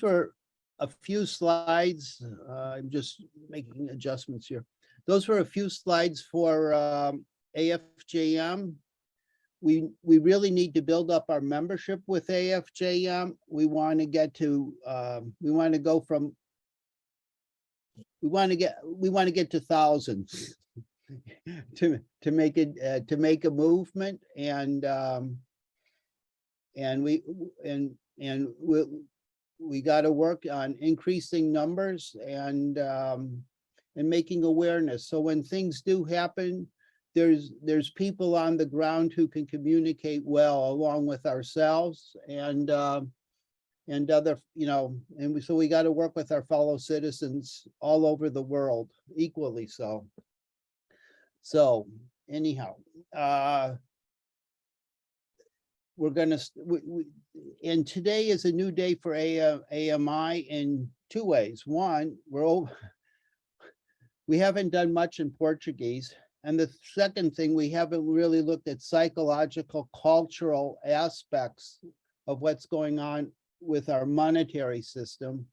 those were a few slides. I'm just making adjustments here. Those were a few slides for AFJM. We really need to build up our membership with AFJM. We want to get to we want to go from we want to get to thousands to make it to make a movement, and we got to work on increasing numbers and making awareness. So when things do happen, there's people on the ground who can communicate well along with ourselves and other, so we got to work with our fellow citizens all over the world equally so. So anyhow, we're gonna, and today is a new day for AMI in two ways. One, we haven't done much in Portuguese. And the second thing, we haven't really looked at psychological, cultural aspects of what's going on with our monetary system.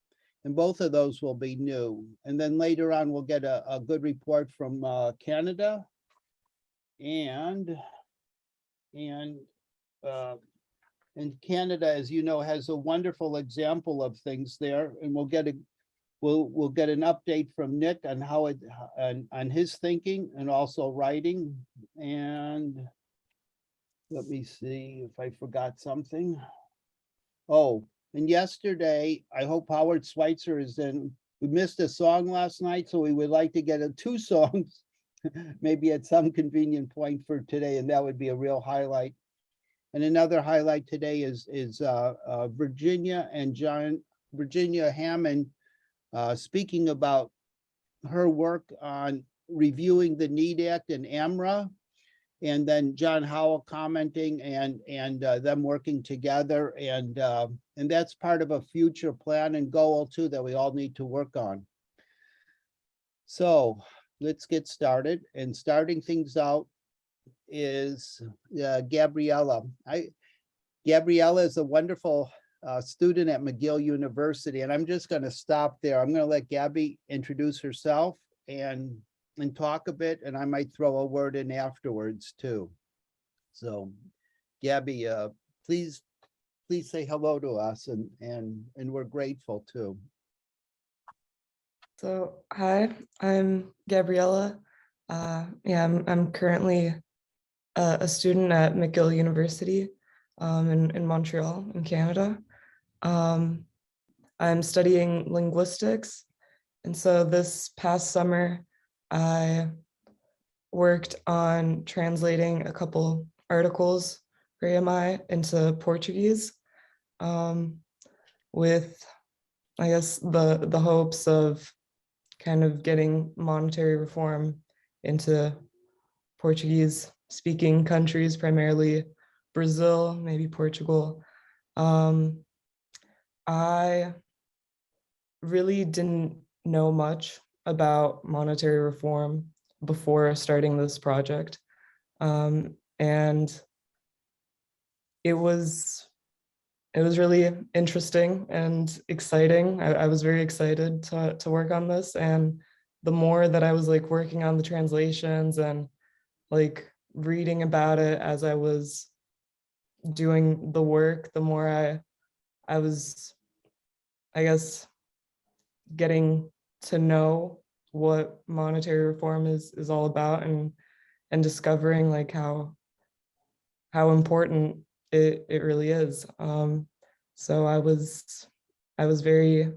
And both of those will be new. And then later on, we'll get a good report from Canada. And Canada, as you know, has a wonderful example of things there. And we'll get an update from Nick on how on his thinking and also writing. And let me see if I forgot something. Oh, and yesterday, I hope Howard Schweitzer is in. We missed a song last night, so we would like to get two songs, maybe at some convenient point for today, and that would be a real highlight. And another highlight today is Virginia Hammond speaking about her work on reviewing the NEED Act and AMRA, and then John Howell commenting and them working together, and that's part of a future plan and goal too that we all need to work on. So let's get started, and starting things out is Gabriela. Gabriela is a wonderful student at McGill University, and I'm just going to stop there. I'm going to let Gabby introduce herself and talk a bit, and I might throw a word in afterwards too. So Gabby, please say hello to us, and we're grateful too. So hi, I'm Gabriela. I'm currently a student at McGill University in Montreal, in Canada. I'm studying linguistics, and so this past summer I worked on translating a couple articles for AMI into Portuguese, with, I guess, the hopes of kind of getting monetary reform into Portuguese speaking countries, primarily Brazil, maybe Portugal. I really didn't know much about monetary reform before starting this project. And it was really interesting and exciting. I was very excited to work on this. And the more that I was like working on the translations and like reading about it as I was doing the work, the more I was, I guess, getting to know what monetary reform is all about, and discovering like how important it really is. So I was very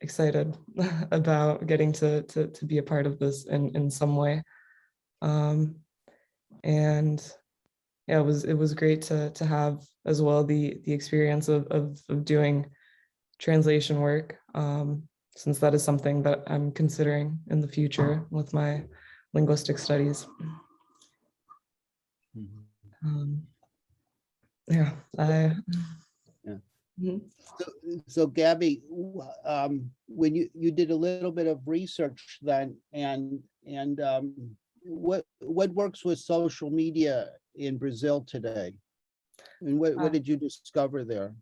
excited about getting to be a part of this in some way. And yeah, it was great to have as well the experience of doing translation work, since that is something that I'm considering in the future with my linguistic studies. Yeah. So Gabby, when you did a little bit of research then, and what works with social media in Brazil today, and what did you discover there?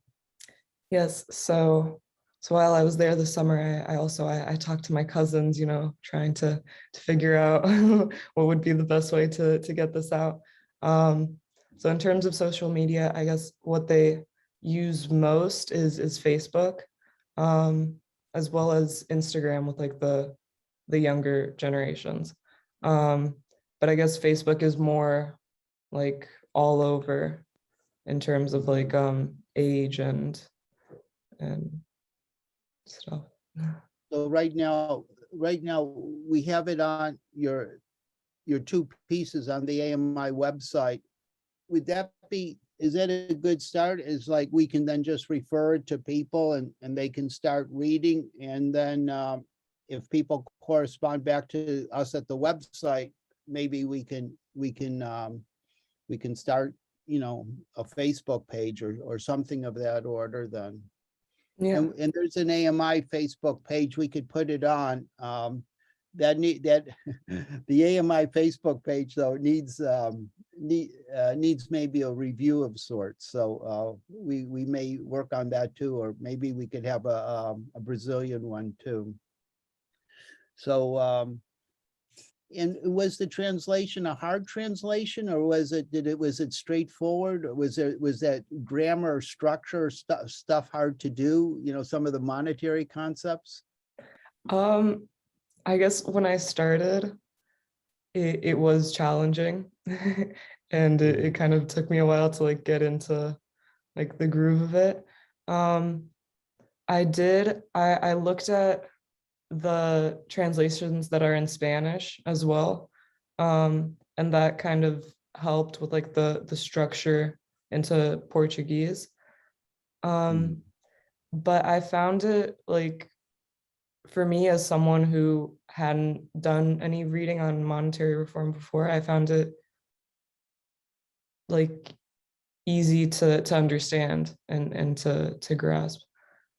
Yes, so while I was there this summer, I also I talked to my cousins, trying to figure out what would be the best way to get this out. So in terms of social media, I guess what they use most is Facebook, um, as well as Instagram with like the younger generations. Um, but I guess Facebook is more like all over in terms of like age and stuff. So right now, we have it on your two pieces on the AMI website. Would that be, is that a good start? Is like, we can then just refer it to people and they can start reading, and then if people correspond back to us at the website, maybe we can start, a Facebook page or something of that order then. Yeah. And there's an AMI Facebook page, we could put it on. That the AMI Facebook page though needs maybe a review of sorts. So we may work on that too, or maybe we could have a Brazilian one too. So and was the translation a hard translation, or was it straightforward? Or was that grammar, structure, stuff hard to do? Some of the monetary concepts. I guess when I started, it was challenging, and it kind of took me a while to like get into like the groove of it. I looked at the translations that are in Spanish as well. And that kind of helped with like the structure into Portuguese. But I found it like, for me as someone who hadn't done any reading on monetary reform before, I found it like easy to understand and to grasp.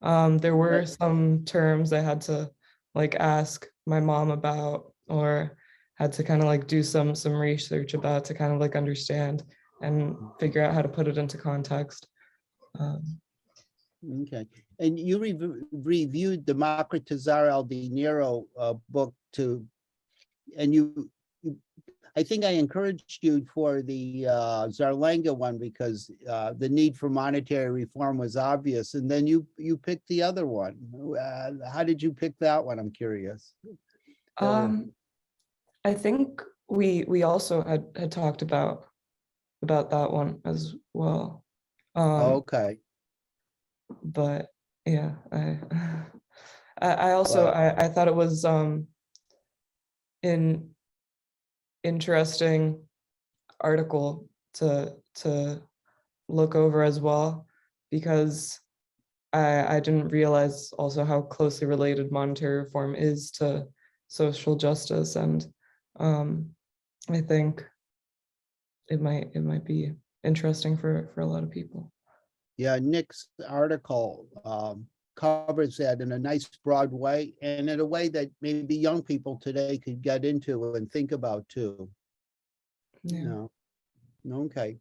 There were some terms I had to like ask my mom about, or had to kind of like do some research about to kind of like understand and figure out how to put it into context. Okay, and you reviewed Democratizar el Dinero book too, and I think I encouraged you for the Zarlanga one because the need for monetary reform was obvious, and then you picked the other one. How did you pick that one? I'm curious. I think we also had talked about that one as well. Okay. But yeah, I also I thought it was an interesting article to look over as well, because I didn't realize also how closely related monetary reform is to social justice, and I think it might be interesting for a lot of people. Yeah, Nick's article covers that in a nice broad way, and in a way that maybe young people today could get into and think about too. Yeah. No, okay.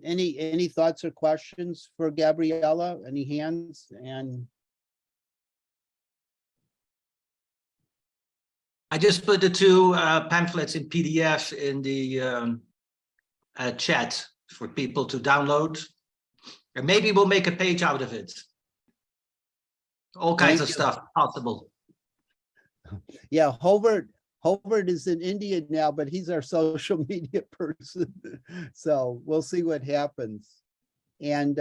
Any thoughts or questions for Gabriela? Any hands? And I just put the two pamphlets in PDF in the chat for people to download. And maybe we'll make a page out of it. All kinds of stuff possible. yeah, Hobart is in India now, but he's our social media person. So we'll see what happens. And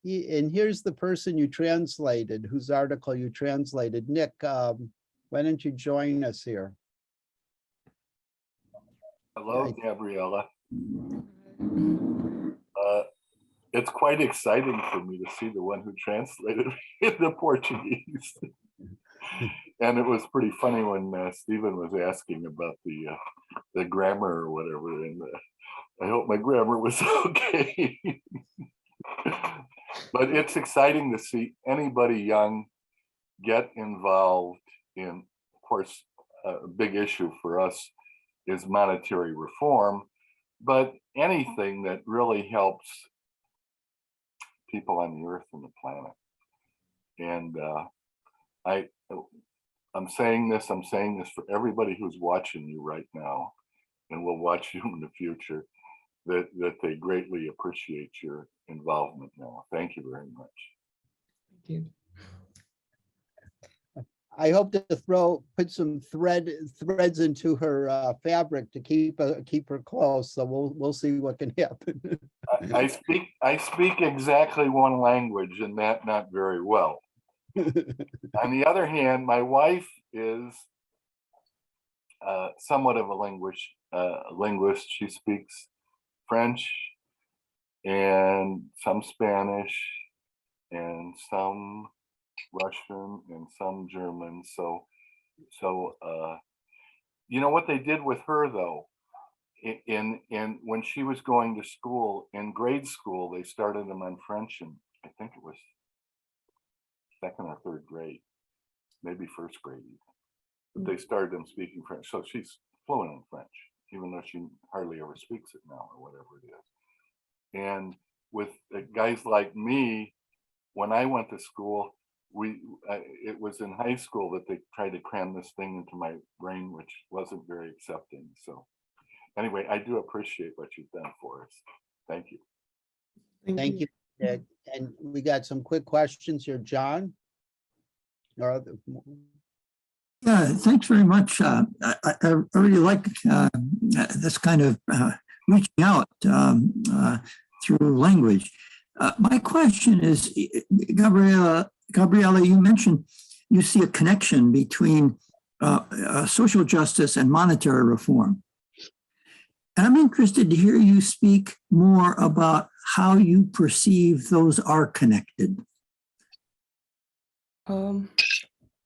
here's the person you translated, whose article you translated. Nick, why don't you join us here? Hello, Gabriela. It's quite exciting for me to see the one who translated into Portuguese. And it was pretty funny when Stephen was asking about the grammar or whatever, and I hope my grammar was okay. But it's exciting to see anybody young get involved in, of course, a big issue for us is monetary reform, but anything that really helps people on the earth and the planet. And I'm saying this for everybody who's watching you right now and will watch you in the future, that they greatly appreciate your involvement now. Thank you very much. Thank you. I hope to put some threads into her fabric to keep her close. So we'll see what can happen. I speak exactly one language, and that not very well. On the other hand, my wife is somewhat of a linguist. She speaks French and some Spanish and some Russian and some German. So you know what they did with her though, in when she was going to school, in grade school, they started them on French, and I think it was second or third grade, maybe first grade even. But they started them speaking French. So she's fluent in French, even though she hardly ever speaks it now or whatever it is. And with guys like me, when I went to school, it was in high school that they tried to cram this thing into my brain, which wasn't very accepting. So anyway, I do appreciate what you've done for us. Thank you. Thank you, Nick. And we got some quick questions here, John. Or Yeah, thanks very much. I really like this kind of reaching out through language. My question is, Gabriela, you mentioned you see a connection between social justice and monetary reform. And I'm interested to hear you speak more about how you perceive those are connected. Well,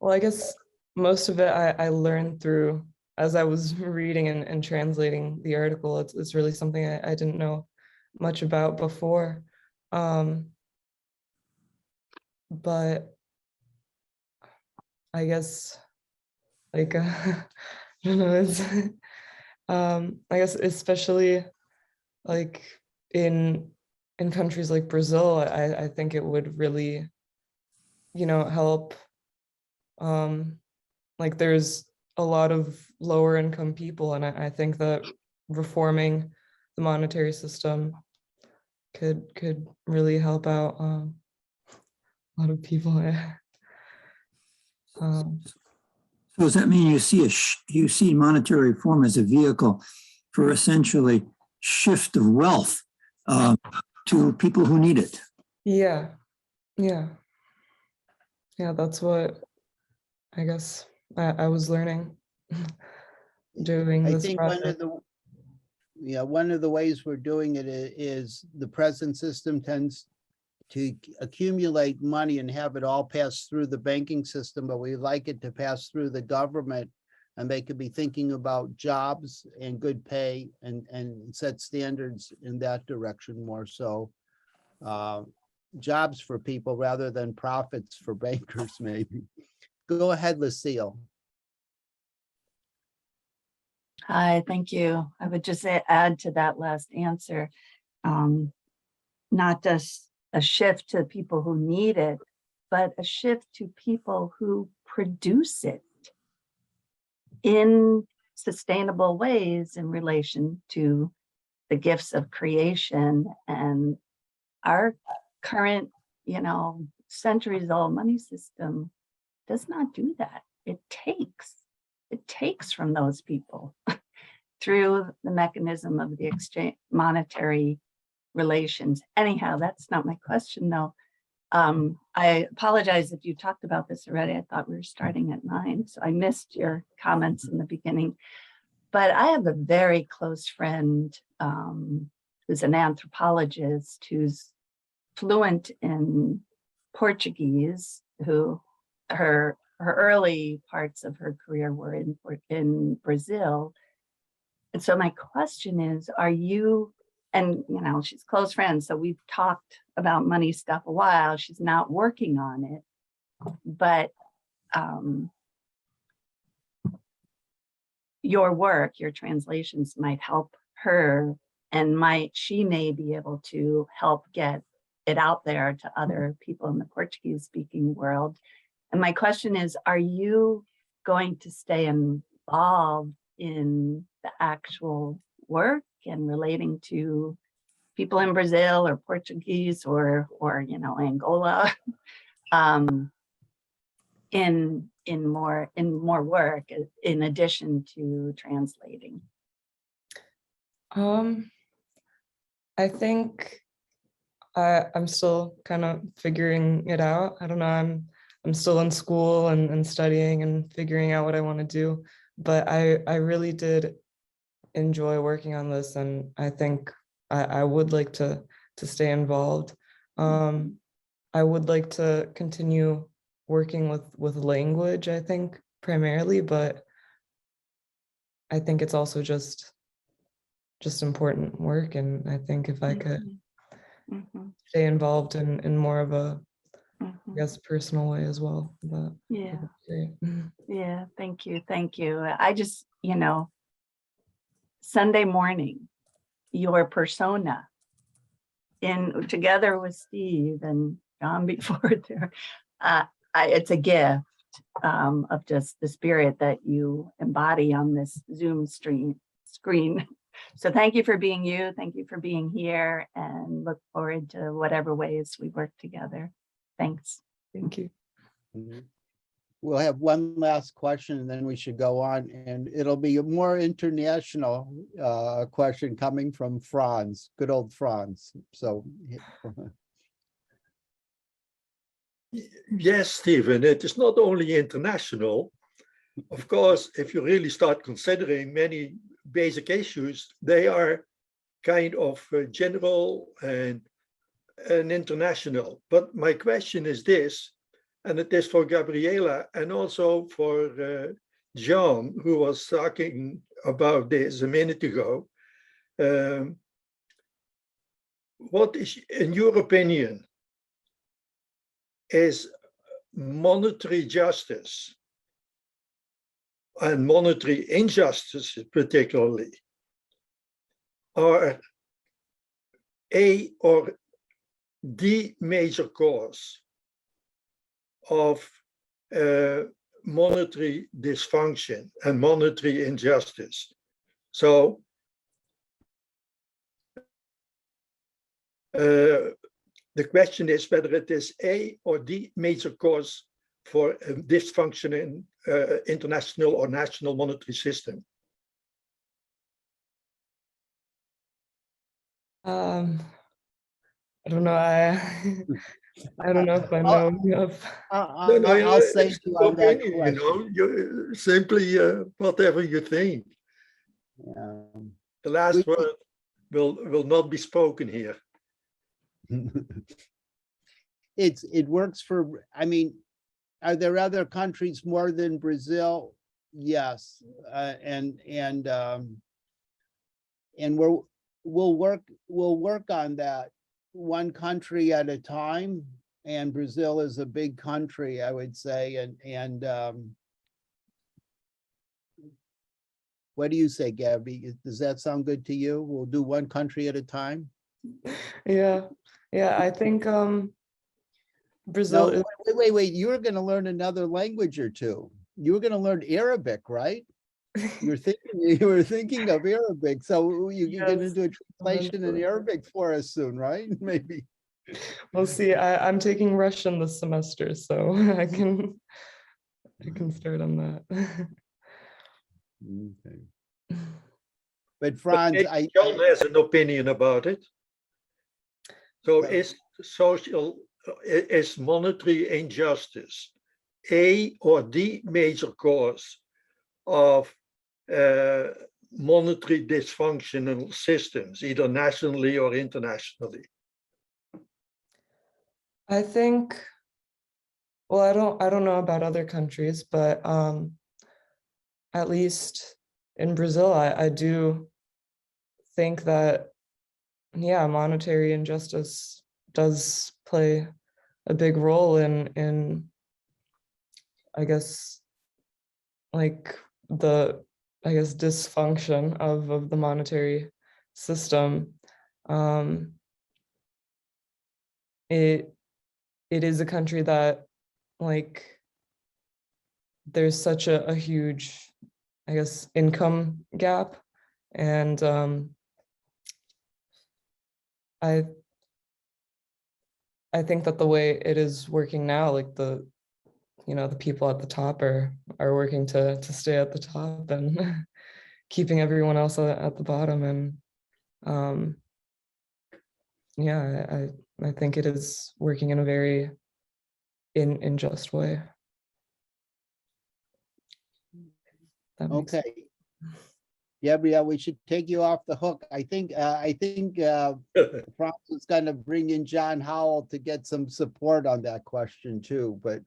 I guess most of it I learned through as I was reading and translating the article. It's really something I didn't know much about before. But I guess like I don't know, it's I guess especially like in countries like Brazil, I think it would really, help. Like there's a lot of lower income people, and I think that reforming the monetary system could really help out a lot of people. So does that mean you see monetary reform as a vehicle for essentially shift of wealth to people who need it? Yeah, that's what I guess I was learning doing I this think project. one of the ways we're doing it is the present system tends to accumulate money and have it all pass through the banking system, but we like it to pass through the government, and they could be thinking about jobs and good pay and set standards in that direction more so. Jobs for people rather than profits for bankers, maybe. Go ahead, Lucille. Hi, thank you. I would just add to that last answer, not just a shift to people who need it, but a shift to people who produce it in sustainable ways in relation to the gifts of creation. And our current, centuries-old money system does not do that. It takes from those people through the mechanism of the exchange monetary relations. Anyhow, that's not my question though. I apologize if you talked about this already. I thought we were starting at 9, so I missed your comments in the beginning. But I have a very close friend who's an anthropologist who's fluent in Portuguese, who her early parts of her career were in Brazil. And so my question is, are you, and she's close friends, so we've talked about money stuff a while. She's not working on it, but your work, your translations might help her, and she may be able to help get it out there to other people in the Portuguese speaking world. And my question is, are you going to stay involved in the actual work and relating to people in Brazil or Portuguese or you know, Angola, in more work in addition to translating? I think I'm still kind of figuring it out. I don't know. I'm still in school and studying and figuring out what I want to do. But I really did enjoy working on this, and I think I would like to stay involved. I would like to continue working with language, I think, primarily, but I think it's also just important work. And I think if I could stay involved in more of a, I guess, personal way as well. But Yeah. great. Yeah, thank you. Thank you. I just, you know, Sunday morning, your persona together with Steve and John before there, it's a gift of just the spirit that you embody on this Zoom screen. So thank you for being you. Thank you for being here, and look forward to whatever ways we work together. Thanks. Thank you. We'll have one last question and then we should go on, and it'll be a more international question coming from Franz, good old Franz. So yes, Stephen, it is not only international. Of course, if you really start considering many basic issues, they are kind of general and international. But my question is this, and it is for Gabriela and also for John, who was talking about this a minute ago. What is, in your opinion, is monetary justice and monetary injustice particularly are a or the major cause of monetary dysfunction and monetary injustice? So the question is whether it is a or the major cause for a dysfunctioning international or national monetary system. I don't know. I don't know if I know enough. I'll say it's to you your on that opinion, you question. know, you simply whatever you think. The last word will not be spoken here. It works for, I mean, are there other countries more than Brazil? Yes, and we'll work on that one country at a time. And Brazil is a big country, I would say, and what do you say, Gabby? Does that sound good to you? We'll do one country at a time. Yeah, I think Brazil. No, wait. You were going to learn another language or two. You were going to learn Arabic, right? You were thinking of Arabic. So you're going to do a translation in Arabic for us soon, right? Maybe. We'll see. I'm taking Russian this semester, so I can start on that. Okay. But Franz, John has an opinion about it. So is monetary injustice a or the major cause of monetary dysfunctional systems, either nationally or internationally? I think, well, I don't know about other countries, but at least in Brazil, I do think that, yeah, monetary injustice does play a big role in I guess, like dysfunction of the monetary system. it is a country that, like, there's such a huge, I guess, income gap. And I think that the way it is working now, like the people at the top are working to stay at the top and keeping everyone else at the bottom. And yeah, I think it is working in a very unjust way. That makes sense. Okay. Gabrielle, we should take you off the hook. I think Franz is gonna bring in John Howell to get some support on that question too, but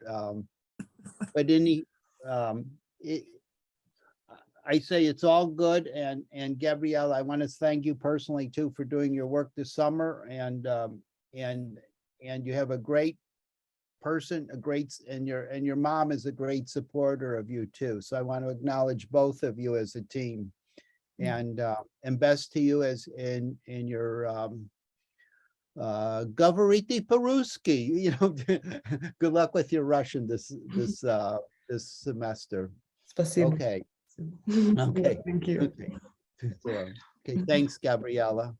I say it's all good, and Gabrielle, I want to thank you personally too for doing your work this summer, and you have a great person, and your mom is a great supporter of you too. So I want to acknowledge both of you as a team, and best to you as in your Govorite Peruski. Good luck with your Russian this semester. Спасибо. Okay. Yeah, Okay. thank you. Okay. So, okay. Thanks, Gabriela.